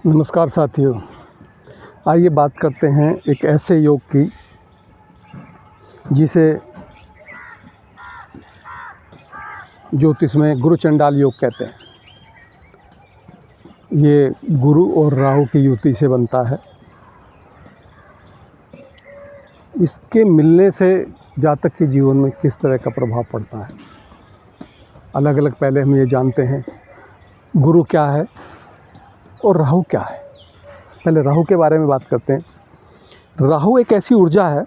नमस्कार साथियों, आइए बात करते हैं एक ऐसे योग की जिसे ज्योतिष में गुरु चंडाल योग कहते हैं। ये गुरु और राहु की युति से बनता है। इसके मिलने से जातक के जीवन में किस तरह का प्रभाव पड़ता है, अलग अलग पहले हम ये जानते हैं गुरु क्या है और राहु क्या है। पहले राहु के बारे में बात करते हैं। राहु एक ऐसी ऊर्जा है,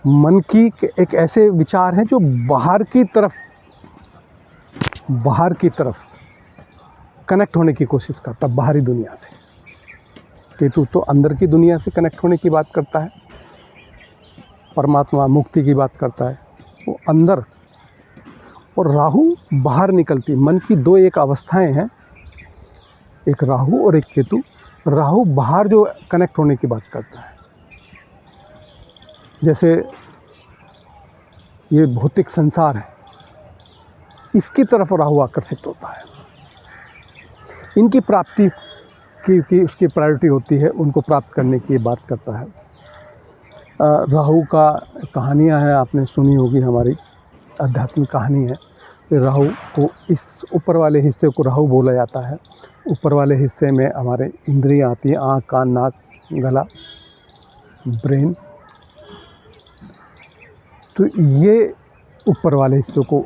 मन की एक ऐसे विचार हैं जो बाहर की तरफ कनेक्ट होने की कोशिश करता है बाहरी दुनिया से। केतु तो अंदर की दुनिया से कनेक्ट होने की बात करता है, परमात्मा मुक्ति की बात करता है, वो अंदर। और राहु बाहर निकलती। मन की दो एक अवस्थाएं हैं, एक राहु और एक केतु। राहु बाहर जो कनेक्ट होने की बात करता है, जैसे ये भौतिक संसार है, इसकी तरफ राहु आकर्षित होता है। इनकी प्राप्ति की उसकी प्रायोरिटी होती है, उनको प्राप्त करने की बात करता है। राहु का कहानियाँ हैं, आपने सुनी होगी, हमारी आध्यात्मिक कहानी है। राहु को इस ऊपर वाले हिस्से को राहु बोला जाता है। ऊपर वाले हिस्से में हमारे इंद्रियाँ आती हैं, आँख, कान, नाक, गला, ब्रेन। तो ये ऊपर वाले हिस्से को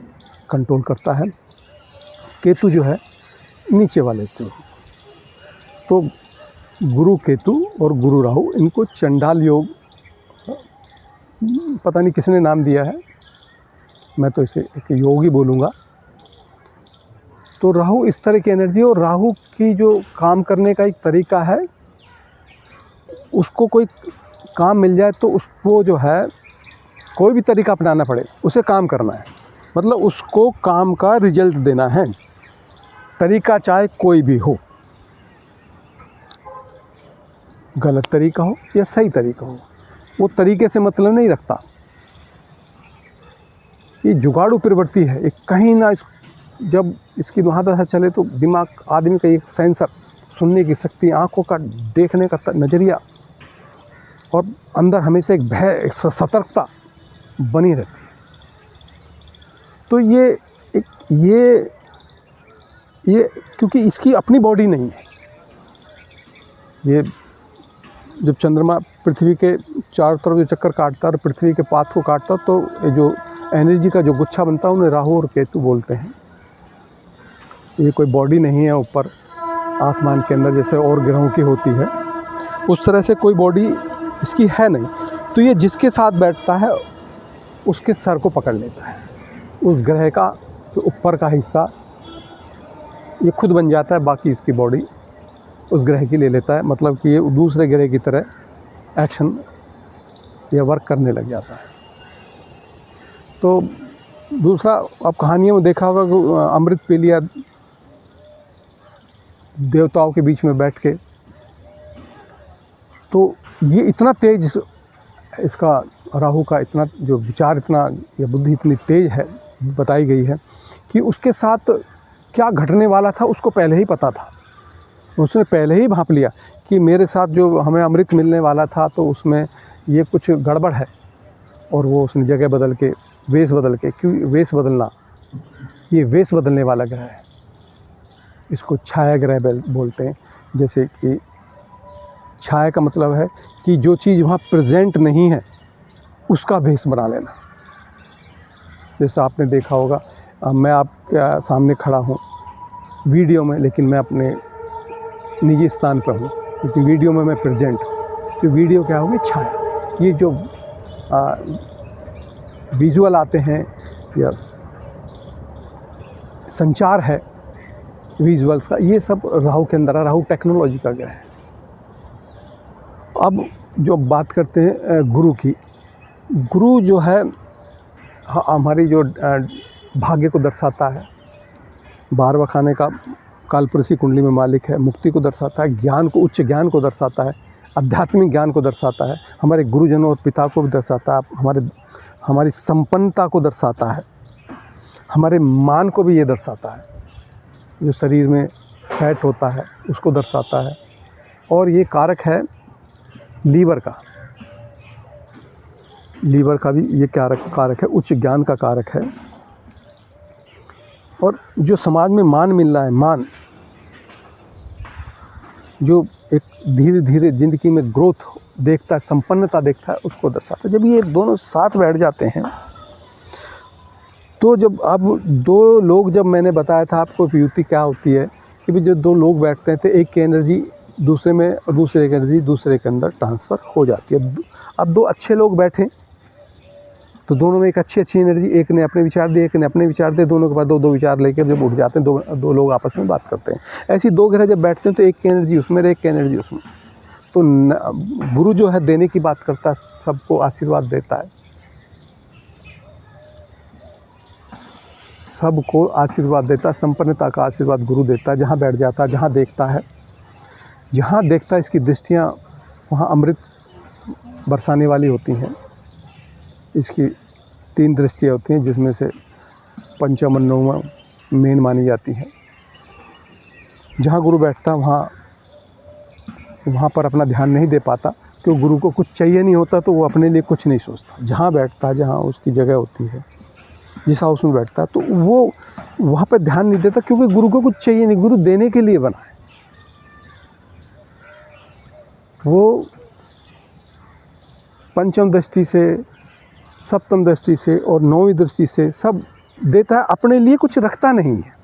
कंट्रोल करता है। केतु जो है नीचे वाले हिस्से को। तो गुरु केतु और गुरु राहु, इनको चंडाल योग, पता नहीं किसने नाम दिया है, मैं तो इसे एक योग ही बोलूँगा। तो राहु इस तरह की एनर्जी, और राहु की जो काम करने का एक तरीका है, उसको कोई काम मिल जाए तो उसको जो है कोई भी तरीका अपनाना पड़े, उसे काम करना है। मतलब उसको काम का रिजल्ट देना है, तरीका चाहे कोई भी हो, गलत तरीका हो या सही तरीका हो, वो तरीके से मतलब नहीं रखता। ये जुगाड़ू प्रवृत्ति है, एक कहीं ना जब इसकी महादशा चले तो दिमाग, आदमी का एक सेंसर, सुनने की शक्ति, आँखों का देखने का नज़रिया, और अंदर हमेशा एक भय, एक सतर्कता बनी रहती है। तो ये क्योंकि इसकी अपनी बॉडी नहीं है। ये जब चंद्रमा पृथ्वी के चारों तरफ जो चक्कर काटता है और पृथ्वी के पाथ को काटता है, तो ये जो एनर्जी का जो गुच्छा बनता है, उन्हें राहु और केतु बोलते हैं। ये कोई बॉडी नहीं है ऊपर आसमान के अंदर जैसे और ग्रहों की होती है, उस तरह से कोई बॉडी इसकी है नहीं। तो ये जिसके साथ बैठता है उसके सर को पकड़ लेता है। उस ग्रह का जो ऊपर का हिस्सा ये खुद बन जाता है, बाकी इसकी बॉडी उस ग्रह की ले लेता है। मतलब कि ये दूसरे ग्रह की तरह एक्शन या वर्क करने लग जाता है। तो दूसरा, आप कहानियों में देखा होगा कि अमृत पी लिया देवताओं के बीच में बैठ के। तो ये इतना तेज, इसका राहु का इतना जो विचार, इतना या बुद्धि इतनी तेज है, बताई गई है कि उसके साथ क्या घटने वाला था उसको पहले ही पता था। उसने पहले ही भांप लिया कि मेरे साथ जो हमें अमृत मिलने वाला था तो उसमें ये कुछ गड़बड़ है। और वो उसने जगह बदल के, वेश बदल के, क्यों वेश बदलना, ये वेश बदलने वाला ग्रह है, इसको छाया ग्रह बोलते हैं। जैसे कि छाया का मतलब है कि जो चीज़ वहाँ प्रेजेंट नहीं है उसका भेष बना लेना। जैसा आपने देखा होगा, मैं आपके सामने खड़ा हूँ वीडियो में, लेकिन मैं अपने निजी स्थान पर हूँ, लेकिन वीडियो में मैं प्रेजेंट हूँ। तो वीडियो क्या होगी? छाया। ये जो विजुअल आते हैं या संचार है विजुअल्स का, ये सब राहु के अंदर है। राहु टेक्नोलॉजी का ग्रह है। अब जो बात करते हैं गुरु की, गुरु जो है हमारी जो भाग्य को दर्शाता है, 12वां खाने का कालपुरुषी कुंडली में मालिक है, मुक्ति को दर्शाता है, ज्ञान को, उच्च ज्ञान को दर्शाता है, आध्यात्मिक ज्ञान को दर्शाता है, हमारे गुरुजनों और पिता को भी दर्शाता है, हमारी संपन्नता को दर्शाता है, हमारे मान को भी ये दर्शाता है। जो शरीर में फैट होता है उसको दर्शाता है। और ये कारक है लीवर का, लीवर का भी ये कारक है, उच्च ज्ञान का कारक है। और जो समाज में मान मिल रहा है, मान जो एक धीरे धीरे ज़िंदगी में ग्रोथ देखता है, संपन्नता देखता है, उसको दर्शाता है। जब ये दोनों साथ बैठ जाते हैं तो जब अब दो लोग, जब मैंने बताया था आपको युक्ति क्या होती है कि भी जो दो लोग बैठते हैं तो एक की एनर्जी दूसरे में और दूसरे की एनर्जी दूसरे के अंदर ट्रांसफ़र हो जाती है। अब दो अच्छे लोग बैठे तो दोनों में एक अच्छी एनर्जी, एक ने अपने विचार दिए, एक ने अपने विचार दिए, दोनों के पास दो विचार लेकर जब उठ जाते हैं, दो लोग आपस में बात करते हैं। ऐसी दो ग्रह जब बैठते हैं तो एक की एनर्जी उसमें, एक की एनर्जी उसमें। तो गुरु जो है देने की बात करता है, सबको आशीर्वाद देता है, सबको आशीर्वाद देता है, संपन्नता का आशीर्वाद गुरु देता है। जहाँ बैठ जाता है, जहाँ देखता है, इसकी दृष्टियाँ वहाँ अमृत बरसाने वाली होती हैं। इसकी 3 दृष्टियाँ होती हैं जिसमें से पंचम और नवम मेन मानी जाती है। जहाँ गुरु बैठता है वहाँ पर अपना ध्यान नहीं दे पाता, क्योंकि गुरु को कुछ चाहिए नहीं होता तो वो अपने लिए कुछ नहीं सोचता। जहाँ बैठता है, जहाँ उसकी जगह होती है, जिस हाउस में बैठता है, तो वो वहाँ पर ध्यान नहीं देता, क्योंकि गुरु को कुछ चाहिए नहीं, गुरु देने के लिए बना है। वो पंचम दृष्टि से, सप्तम दृष्टि से और नौवीं दृष्टि से सब देता है, अपने लिए कुछ रखता नहीं है।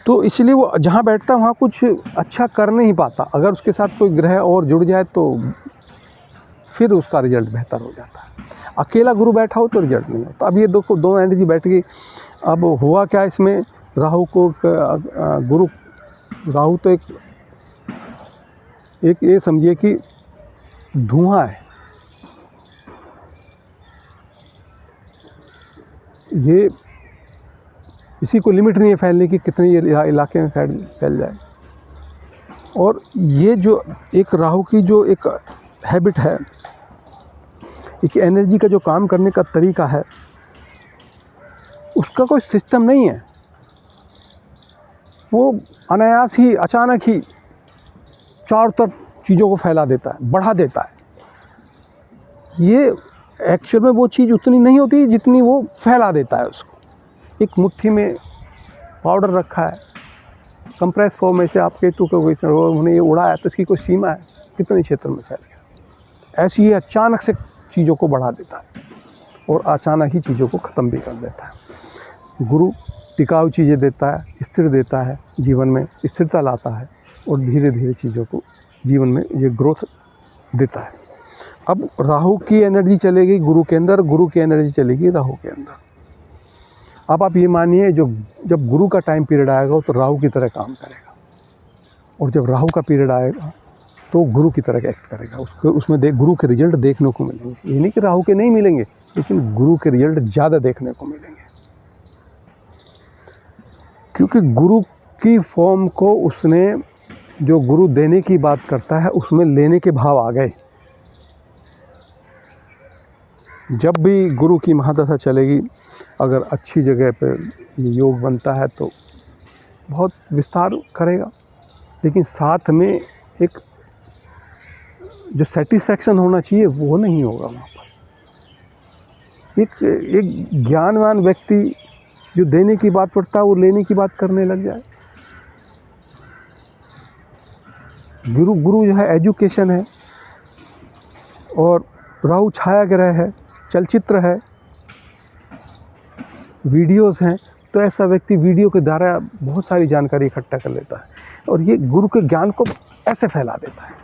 तो इसलिए वो जहाँ बैठता है वहाँ कुछ अच्छा कर नहीं पाता। अगर उसके साथ कोई ग्रह और जुड़ जाए तो फिर उसका रिजल्ट बेहतर हो जाता है। अकेला गुरु बैठा हो तो रिजल्ट नहीं होता। अब ये दो एनर्जी बैठ गई। अब हुआ क्या इसमें, राहु को राहु तो एक ये समझिए कि धुआं है। ये इसी को लिमिट नहीं है फैलने की, कितने इलाके में फैल जाए। और ये जो एक राहु की जो एक हैबिट है, एक एनर्जी का जो काम करने का तरीका है, उसका कोई सिस्टम नहीं है। वो अनायास ही, अचानक ही चारों तरफ चीज़ों को फैला देता है, बढ़ा देता है। ये एक्चुअल में वो चीज़ उतनी नहीं होती जितनी वो फैला देता है उसको। एक मुट्ठी में पाउडर रखा है, कंप्रेस फॉर्म में से आपके केतु को उन्होंने ये उड़ाया तो इसकी कोई सीमा है, कितने क्षेत्र में फैल गया। ऐसे ही अचानक से चीज़ों को बढ़ा देता है और अचानक ही चीज़ों को ख़त्म भी कर देता है। गुरु टिकाऊ चीज़ें देता है, स्थिर देता है, जीवन में स्थिरता लाता है और धीरे धीरे चीज़ों को जीवन में ये ग्रोथ देता है। अब राहु की एनर्जी चलेगी गुरु के अंदर, गुरु की एनर्जी चलेगी राहु के अंदर। अब आप ये मानिए जब गुरु का टाइम पीरियड आएगा तो राहु की तरह काम करेगा, और जब राहु का पीरियड आएगा तो गुरु की तरह एक्ट करेगा। उसमें गुरु के रिजल्ट देखने को मिलेंगे। ये नहीं कि राहु के नहीं मिलेंगे, लेकिन गुरु के रिजल्ट ज़्यादा देखने को मिलेंगे, क्योंकि गुरु की फॉर्म को उसने, जो गुरु देने की बात करता है उसमें लेने के भाव आ गए। जब भी गुरु की महादशा चलेगी, अगर अच्छी जगह पे योग बनता है तो बहुत विस्तार करेगा, लेकिन साथ में एक जो सेटिस्फैक्शन होना चाहिए वो नहीं होगा वहाँ पर। एक ज्ञानवान व्यक्ति जो देने की बात करता है वो लेने की बात करने लग जाए। गुरु जो है एजुकेशन है, और राहु छाया ग्रह है, चलचित्र है, वीडियोस हैं। तो ऐसा व्यक्ति वीडियो के द्वारा बहुत सारी जानकारी इकट्ठा कर लेता है और ये गुरु के ज्ञान को ऐसे फैला देता है।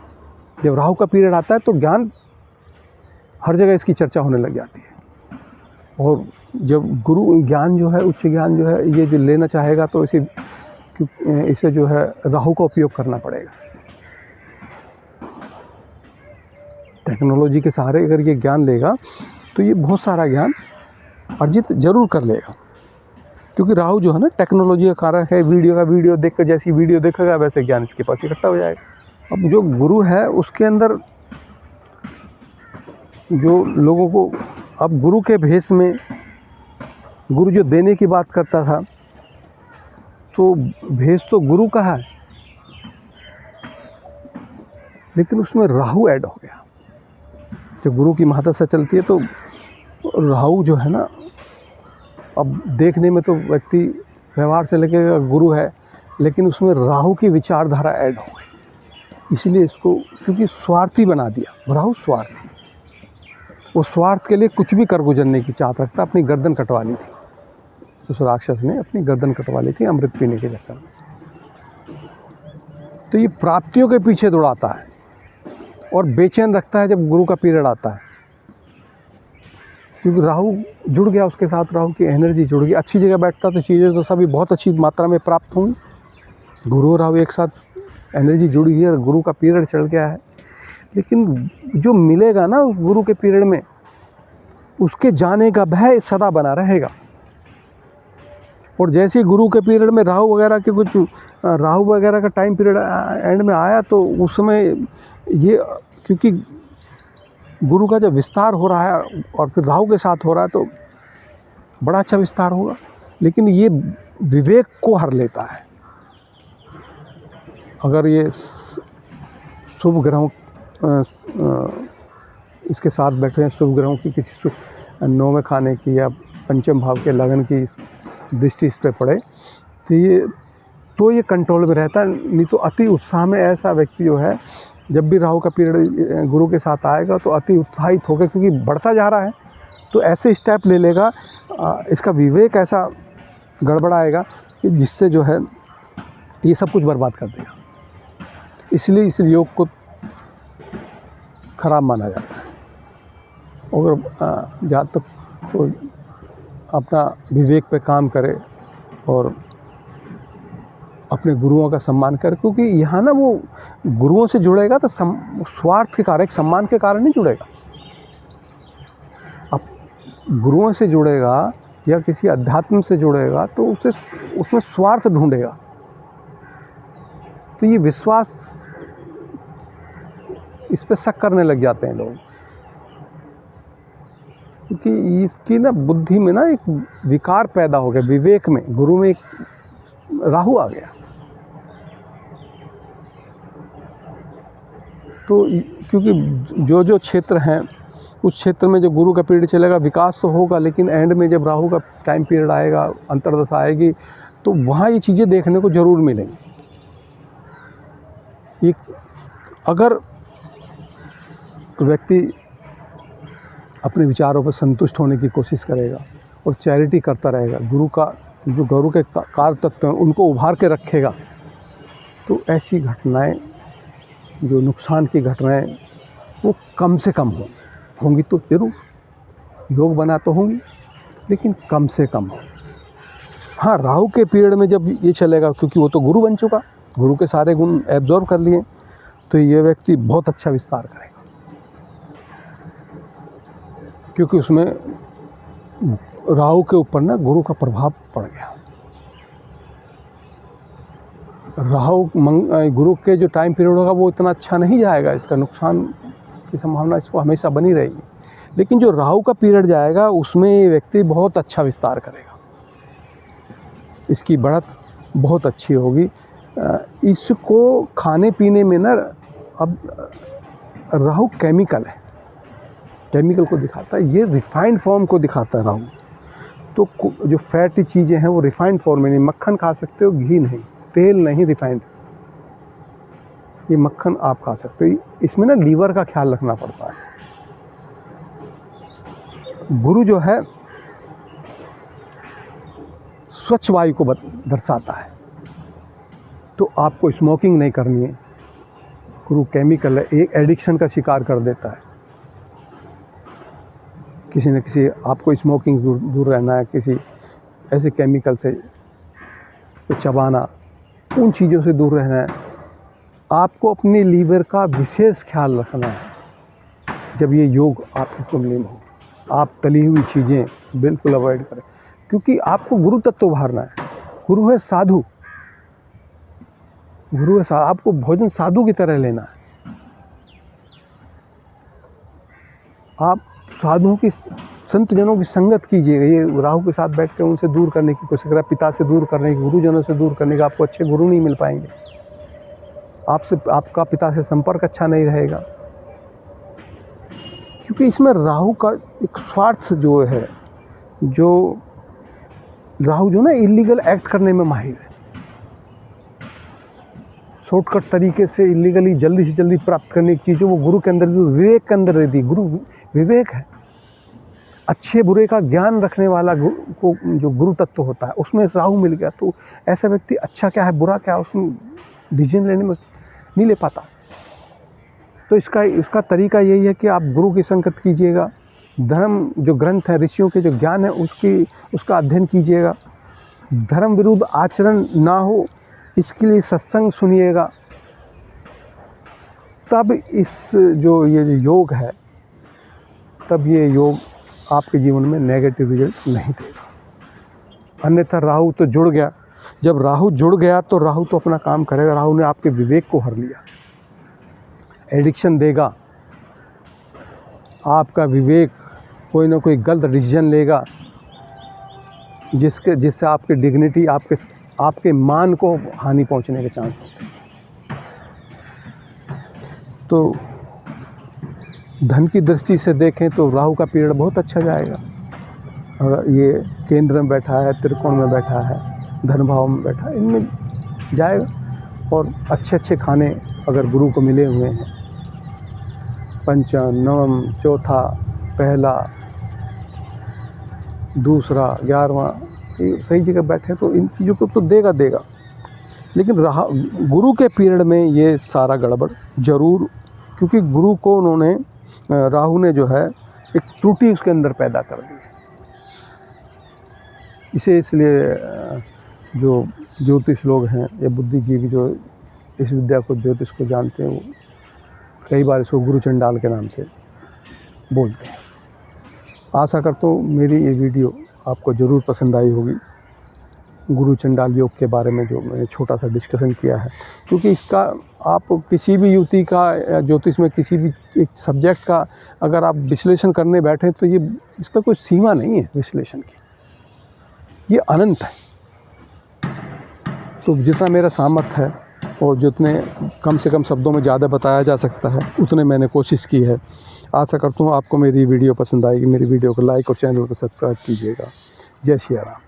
जब राहु का पीरियड आता है तो ज्ञान हर जगह इसकी चर्चा होने लग जाती है। और जब गुरु ज्ञान जो है, उच्च ज्ञान जो है, ये जो लेना चाहेगा तो इसे जो है राहु का उपयोग करना पड़ेगा। टेक्नोलॉजी के सहारे अगर ये ज्ञान लेगा तो ये बहुत सारा ज्ञान अर्जित जरूर कर लेगा, क्योंकि राहु जो है ना टेक्नोलॉजी का कारक है। वीडियो देख कर, जैसी वीडियो देखेगा वैसे ज्ञान इसके पास इकट्ठा हो जाएगा। अब जो गुरु है उसके अंदर जो लोगों को, अब गुरु के भेष में, गुरु जो देने की बात करता था तो भेष तो गुरु का है, लेकिन उसमें राहु ऐड हो गया। जब गुरु की महादशा चलती है तो राहु जो है ना, अब देखने में तो व्यक्ति व्यवहार से लेके गुरु है, लेकिन उसमें राहु की विचारधारा ऐड हो गई, इसलिए इसको क्योंकि स्वार्थी बना दिया। राहु स्वार्थी, वो स्वार्थ के लिए कुछ भी कर गुजरने की चाहत रखता। अपनी गर्दन कटवा ली थी उस राक्षस ने, अपनी गर्दन कटवा ली थी अमृत पीने के चक्कर में। तो ये प्राप्तियों के पीछे दौड़ाता है और बेचैन रखता है जब गुरु का पीरियड आता है, क्योंकि राहु जुड़ गया उसके साथ, राहु की एनर्जी जुड़ गई। अच्छी जगह बैठता तो चीज़ें तो सभी बहुत अच्छी मात्रा में प्राप्त होंगी। गुरु और राहु एक साथ एनर्जी जुड़ गई है, गुरु का पीरियड चल गया है, लेकिन जो मिलेगा ना उस गुरु के पीरियड में, उसके जाने का भय सदा बना रहेगा। और जैसे ही गुरु के पीरियड में राहु वगैरह के कुछ राहु वगैरह का टाइम पीरियड एंड में आया, तो उस समय ये क्योंकि गुरु का जब विस्तार हो रहा है और फिर राहु के साथ हो रहा है तो बड़ा अच्छा विस्तार होगा, लेकिन ये विवेक को हर लेता है। अगर ये शुभ ग्रहों इसके साथ बैठे हैं, शुभ ग्रहों की किसी नौवें खाने की या पंचम भाव के लगन की दृष्टि इस पर पड़े तो ये कंट्रोल में रहता है। नहीं तो अति उत्साह में ऐसा व्यक्ति जो है, जब भी राहु का पीरियड गुरु के साथ आएगा तो अति उत्साहित होकर, क्योंकि बढ़ता जा रहा है, तो ऐसे स्टेप ले लेगा, इसका विवेक ऐसा गड़बड़ाएगा कि जिससे जो है ये सब कुछ बर्बाद कर देगा। इसलिए इस योग को खराब माना जाता है। और जहाँ तक तो अपना विवेक पे काम करे और अपने गुरुओं का सम्मान करे, क्योंकि यहाँ ना वो गुरुओं से जुड़ेगा तो स्वार्थ के कारण, एक सम्मान के कारण नहीं जुड़ेगा। अब गुरुओं से जुड़ेगा या किसी अध्यात्म से जुड़ेगा तो उसमें स्वार्थ ढूंढेगा। तो ये विश्वास, इस पे शक करने लग जाते हैं लोग, क्योंकि इसकी ना बुद्धि में ना एक विकार पैदा हो गया, विवेक में, गुरु में एक राहु आ गया। तो क्योंकि जो क्षेत्र हैं उस क्षेत्र में जब गुरु का पीरियड चलेगा विकास तो होगा, लेकिन एंड में जब राहु का टाइम पीरियड आएगा, अंतर्दशा आएगी, तो वहाँ ये चीज़ें देखने को ज़रूर मिलेंगी। अगर व्यक्ति अपने विचारों पर संतुष्ट होने की कोशिश करेगा और चैरिटी करता रहेगा, गुरु के कार्य तत्व हैं उनको उभार के रखेगा, तो ऐसी घटनाएं, जो नुकसान की घटनाएं, वो कम से कम होंगी तो जरूर, योग बना तो होंगी, लेकिन कम से कम हो। हाँ, राहु के पीरियड में जब ये चलेगा, क्योंकि वो तो गुरु बन चुका, गुरु के सारे गुण एब्जॉर्व कर लिए, तो ये व्यक्ति बहुत अच्छा विस्तार करेगा, क्योंकि उसमें राहु के ऊपर ना गुरु का प्रभाव पड़ गया। गुरु के जो टाइम पीरियड होगा वो इतना अच्छा नहीं जाएगा, इसका नुकसान की संभावना इसको हमेशा बनी रहेगी। लेकिन जो राहु का पीरियड जाएगा उसमें ये व्यक्ति बहुत अच्छा विस्तार करेगा, इसकी बढ़त बहुत अच्छी होगी। इसको खाने पीने में ना, अब राहु केमिकल है, केमिकल को दिखाता है, ये रिफाइंड फॉर्म को दिखाता है राहु। तो जो फैटी चीज़ें हैं वो रिफाइंड फॉर्म में नहीं, मक्खन खा सकते हो, घी नहीं, तेल नहीं, रिफाइंड, ये मक्खन आप खा सकते हो। इसमें ना लीवर का ख्याल रखना पड़ता है। गुरु जो है स्वच्छ वायु को दर्शाता है, तो आपको स्मोकिंग नहीं करनी है। गुरु केमिकल है, एक एडिक्शन का शिकार कर देता है। किसी न किसी आपको स्मोकिंग दूर रहना है, किसी ऐसे केमिकल से चबाना, उन चीज़ों से दूर रहना है। आपको अपने लीवर का विशेष ख्याल रखना है जब ये योग आपकी कुंडली में हो। आप तली हुई चीज़ें बिल्कुल अवॉइड करें, क्योंकि आपको गुरु तत्व उभारना है। गुरु है साधु, आपको भोजन साधु की तरह लेना है। आप साधुओं की संत जनों की संगत कीजिएगा। ये राहु के साथ बैठ कर उनसे दूर करने की कोशिश करें, पिता से दूर करने की, गुरुजनों से दूर करने का। आपको अच्छे गुरु नहीं मिल पाएंगे, आपसे आपका पिता से संपर्क अच्छा नहीं रहेगा, क्योंकि इसमें राहु का एक स्वार्थ जो है, जो राहु जो ना इलीगल एक्ट करने में माहिर है। शॉर्टकट तरीके से इलीगली जल्दी से जल्दी प्राप्त करने की चीज़ वो गुरु के अंदर, जो विवेक के अंदर रहती है। गुरु विवेक है, अच्छे बुरे का ज्ञान रखने वाला को जो गुरु तत्व होता है, उसमें राहु मिल गया तो ऐसा व्यक्ति अच्छा क्या है बुरा क्या है उसमें डिसीजन लेने में नहीं ले पाता। तो इसका तरीका यही है कि आप गुरु की संगत कीजिएगा, धर्म जो ग्रंथ है, ऋषियों के जो ज्ञान है उसका अध्ययन कीजिएगा, धर्म विरुद्ध आचरण ना हो इसके लिए सत्संग सुनिएगा। तब ये जो योग है, तब ये योग आपके जीवन में नेगेटिव रिजल्ट नहीं देगा। अन्यथा राहु तो जुड़ गया, जब राहु जुड़ गया तो राहु तो अपना काम करेगा। राहु ने आपके विवेक को हर लिया, एडिक्शन देगा, आपका विवेक कोई ना कोई गलत डिसीजन लेगा, जिससे आपकी डिग्निटी, आपके मान को हानि पहुंचने के चांस होते हैं। तो धन की दृष्टि से देखें तो राहु का पीरियड बहुत अच्छा जाएगा। अगर ये केंद्र में बैठा है, त्रिकोण में बैठा है, धन भाव में बैठा है, इनमें जाएगा। और अच्छे अच्छे खाने अगर गुरु को मिले हुए हैं, पंचम, नवम, चौथा, पहला, दूसरा, 11वां, ये सही जगह बैठे तो इन चीज़ों को तो देगा। लेकिन गुरु के पीरियड में ये सारा गड़बड़ जरूर, क्योंकि गुरु को राहु ने जो है एक त्रुटि उसके अंदर पैदा कर दी। इसलिए जो ज्योतिष लोग हैं या बुद्धिजीवी जो इस विद्या को, ज्योतिष को जानते हैं, वो कई बार इसको गुरु चंडाल के नाम से बोलते हैं। आशा करता हूँ मेरी ये वीडियो आपको ज़रूर पसंद आई होगी, गुरु चंडाल योग के बारे में जो मैंने छोटा सा डिस्कशन किया है। क्योंकि इसका आप किसी भी युक्ति का या ज्योतिष में किसी भी एक सब्जेक्ट का अगर आप विश्लेषण करने बैठें तो ये इसका कोई सीमा नहीं है विश्लेषण की, ये अनंत है। तो जितना मेरा सामर्थ्य है और जितने कम से कम शब्दों में ज़्यादा बताया जा सकता है उतने मैंने कोशिश की है। आशा करता हूँ आपको मेरी वीडियो पसंद आएगी। मेरी वीडियो को लाइक और चैनल को सब्सक्राइब कीजिएगा। जय श्री राम।